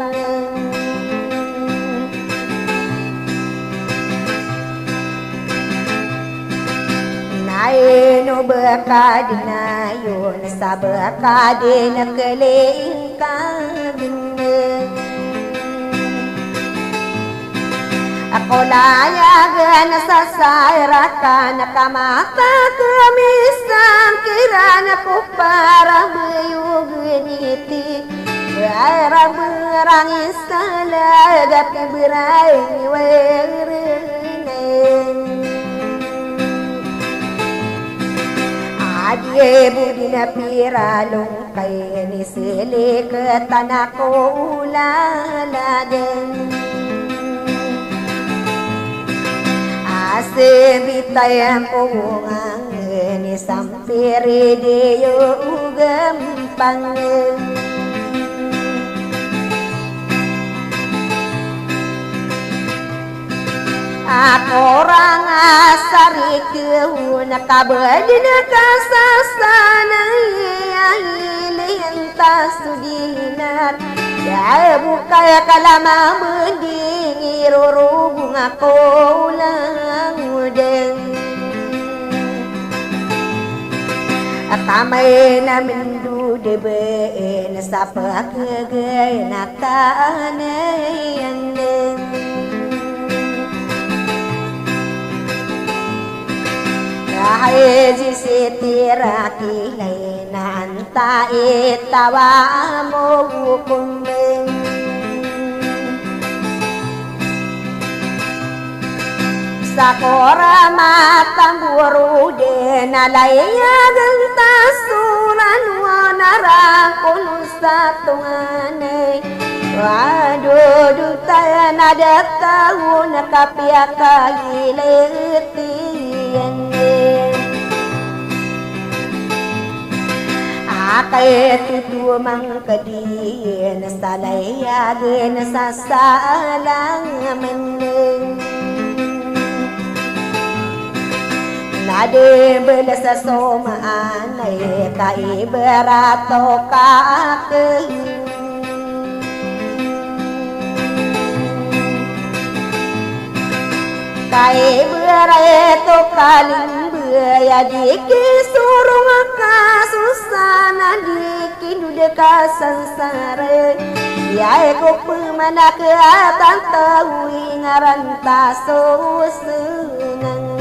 Naino berkadina yun sa berkadina kelingkang Ako layagan sa sayrakan nakamata kamisang kirana ko para mayuguniti Para berangin sa lagat beray werenen Adye budi na piralong kay ni sili ke tanah ko ulalagan Asin bitayang kumungang ni sampiri deyo gampang Ako orang asari kehu nakabadi nakasasana Ilin tasudinat Ya bukaya kalama mending irurubung ako ulang udeng Kamay namin dudebe sa pagkagay nakanayan Kahit sitira kilay na anta itawa mo hukumeng Sa kora matamburo din alayagang tasuran wanarangkon sa tunganay Wadudu tayo na dataw nakapiyakahilitiyan Akay tutumang kadin sa layagan sa salang maning Nadibel sa somaan ay kaiberato kakain Kaibereto kalimbeya dikisurung kasusana dikinude sansare Yai ko pemana ke atan tawi ngaranta susunang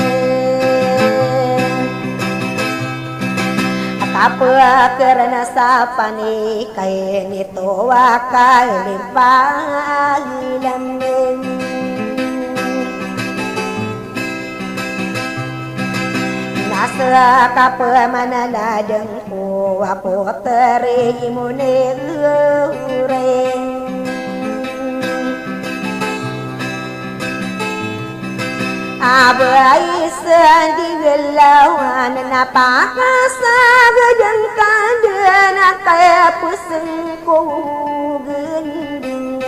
Apa karena sapani kay nito wakay limpahilan asa kapemanadeng ku apoteri imune ureng abai sendigelawan napakasa gedeng kandena kaya puseng ku gending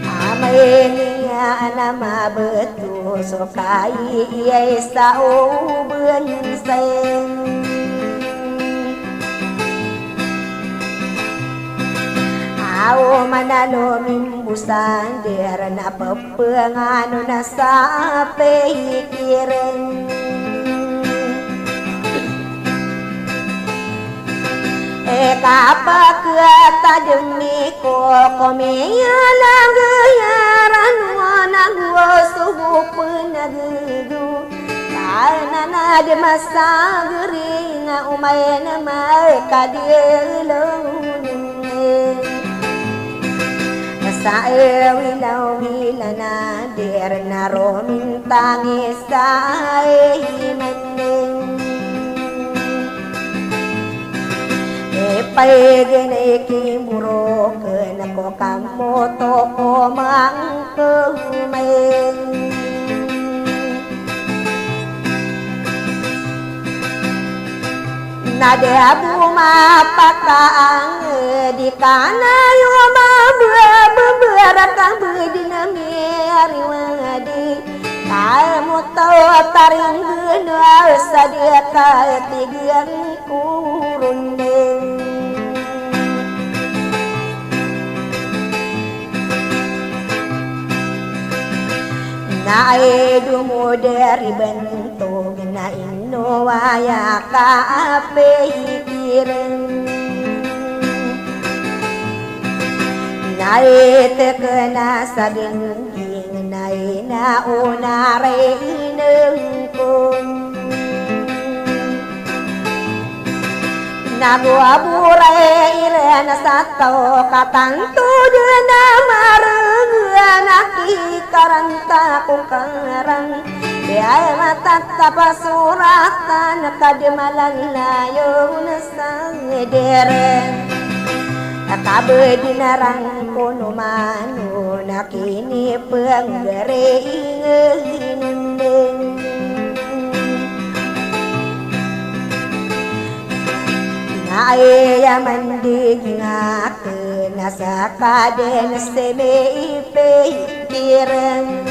amenia nama betul sokai iai sao benseng Au manano mimbusan derana pepengano nasa pikiran Kapa kata demi ko komenya langgaran wana gua suhu penagu karena nade masa geringa umay na may kadilong sa wilaw-wilana der na roming tangis sa imaning pwede kimuro na ko kamoto ko mangkumain Nadabu mapakaang di kana yuma berakang bedinami wadi kamu tahu taring guna sadia ketigan kurundeng Nae dumo dari bentuk na ino waya kape hikiren Nae tekena sadengking nae na unare inengkong Nabuabure irena sato katantu dena mareng anaki karanta kung karang biaya mata tapa suratan kademalan layo nasang dere kabe dinarang kono manu nakini penggere ingendeng Nae mandig ngake nasa kaden seme ipe kiren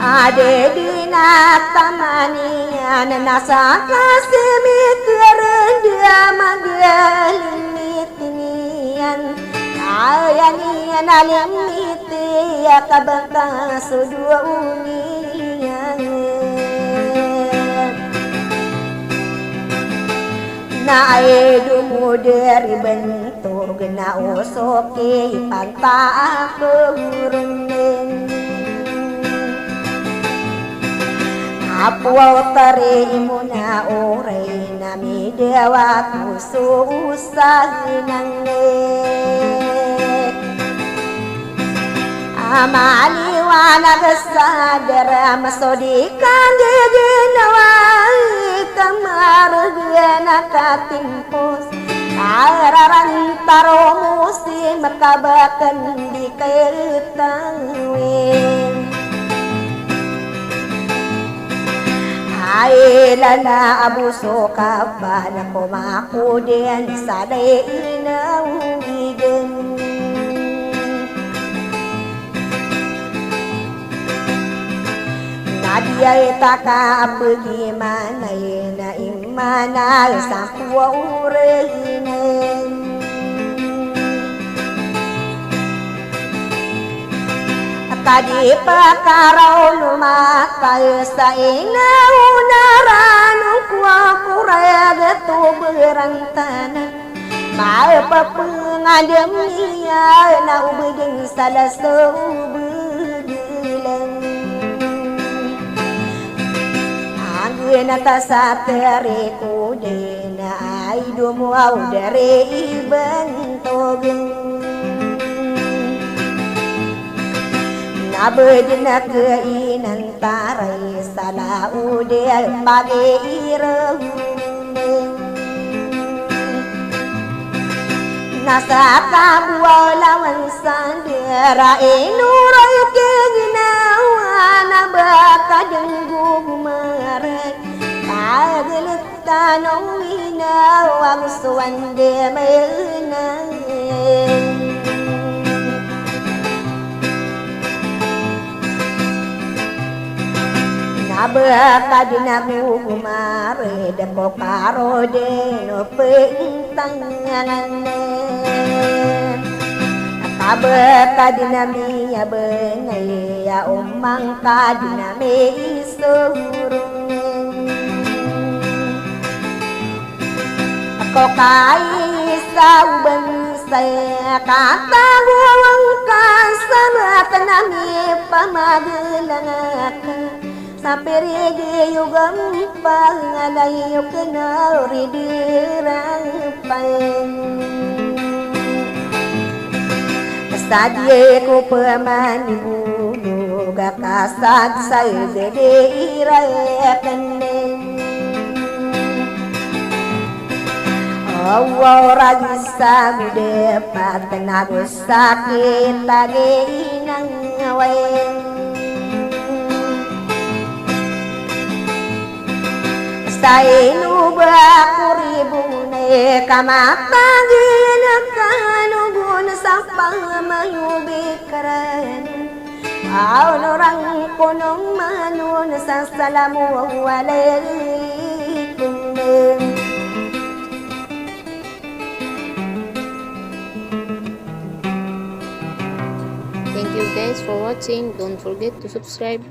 Ade dina tamanian nasa kasemi keren dia magalinian ayanian alimiti akabaka sudua unian Nae dumo dari bentuk na usoke ipagpa kurundeng Apuaw tari mo na oray na mi dewa kususahin ang nek Amaliwanag sa dara masodikan giginawa kamaragyan nakatimpos Kararantaro musim makabakan di ketawin Aila na abuso ka ba na kumakudin sa dainang bigin Nadiya'y taka pagimanay na imanay sa kuwaurinin Tadi pakaraw lumakay sa inaunaran Kuwa kuraya gato berantanan Maipapungadam niya na ubiging sa laso begilang Angin atas ateri kude na ay dumuaw dari ibang togeng Abadina keinan tarai salah udah pagi ireng nasa kabualawan sandera inuray keginawa na baka denggu gumaran kagelit tanong inawang suwande mayunang Abaka dinamu kumare deko karo deno pentanganane Abaka dinami ya benai ya umang ka dinami isurung Ako kai sa saya kata guwang kasama tanami pamagelangakan Sapirigi yugam pangalayo kenari dirangpan Sadye ko pamani bulu gakasag sa gede irakanen Awara gisa gude patanago sakit lagi inang ngawain Sainu bakuribune kamatagin kanugun sa pamayubikaran Aunurang kunong manun sa salamu alaikum Thank you guys for watching. Don't forget to subscribe.